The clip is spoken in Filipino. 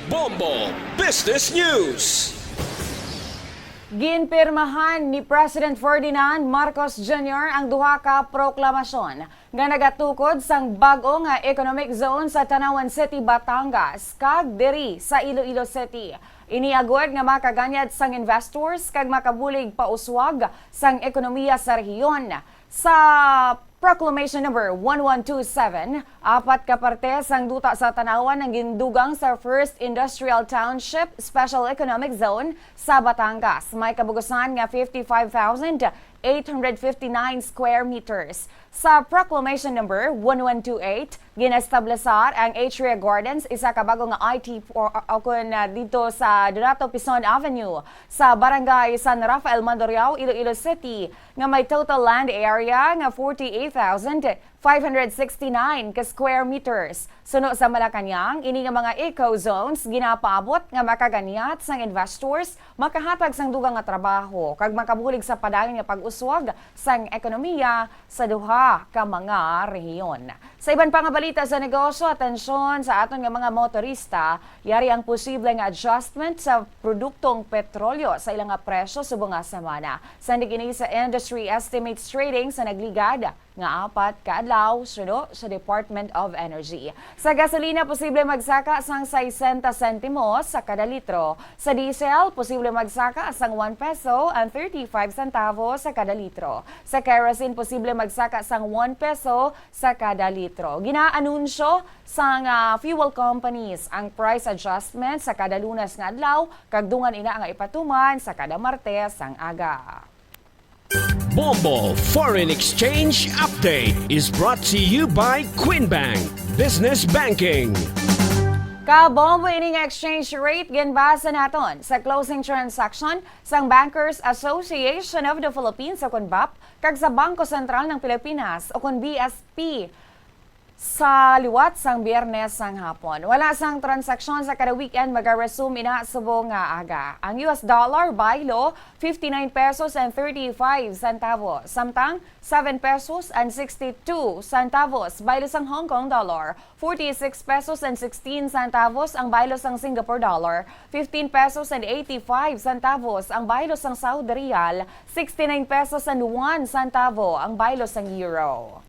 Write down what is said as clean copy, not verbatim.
Bombo Business News. Ginpirmahan ni President Ferdinand Marcos Jr. ang duha ka proklamasyon nga nagatukod sang bag-o nga economic zone sa Tanawan City, Batangas kag diri sa Iloilo City. Iniagod nga makaganyad sang investors kag makabulig pauswag sang ekonomiya sa rehiyon. Sa Proclamation number 1127, apat ka parte sang duta sa Tanawan ang gindugang sa First Industrial Township Special Economic Zone sa Batangas. May kabugusan nga 55,859 square meters. Sa Proclamation number 1128, ginestablisar ang Atria Gardens, isa ka bago nga IT dito sa Donato Pison Avenue sa Barangay San Rafael, Mandurriao, Iloilo City nga may total land area nga 48,569 ka square meters. Suno sa Malacañang, ini nga mga eco-zones ginapaabot nga makaganyat sang investors, makahatag sang dugang nga trabaho kag makabulig sa padayon nga pag-uswag sang ekonomiya sa duha ka mga rehiyon. Sa iban pang balita sa negosyo, atensyon sa aton nga mga motorista, yari ang posible nga adjustment sa produktong petrolyo sa ilang nga presyo subong nga semana. Sandig ini sa Industry Estimates Trading sa nagligad nga apat ka adlaw suno sa Department of Energy. Sa gasolina, posible magsaka sang 60 sentimos sa kada litro. Sa diesel, posible magsaka sang 1 peso and 35 centavos sa kada litro. Sa kerosene, posible magsaka sang 1 peso sa kada litro. Ginaanunsyo sang fuel companies ang price adjustment sa kada Lunes nga adlaw kag dungan ina nga ipatuman sa kada Martes ang aga. Bombo Foreign Exchange Update is brought to you by Queen Bank Business Banking. Kabombo ini nga exchange rate ginbasa naton sa closing transaction sang Bankers Association of the Philippines o BAP kag sa Bangko Sentral ng Pilipinas o BSP sa liwat sang Biyernes sang hapon. Wala sang transaksyon sa kada weekend mag-resume ina subong nga aga. Ang US dollar by law 59 pesos and 35 centavos. Samtang 7 pesos and 62 centavos baylo sang Hong Kong dollar. 46 pesos and 16 centavos ang baylo sang Singapore dollar. 15 pesos and 85 centavos ang baylo sang Saudi Riyal. 69 pesos and 1 centavo ang baylo sang euro.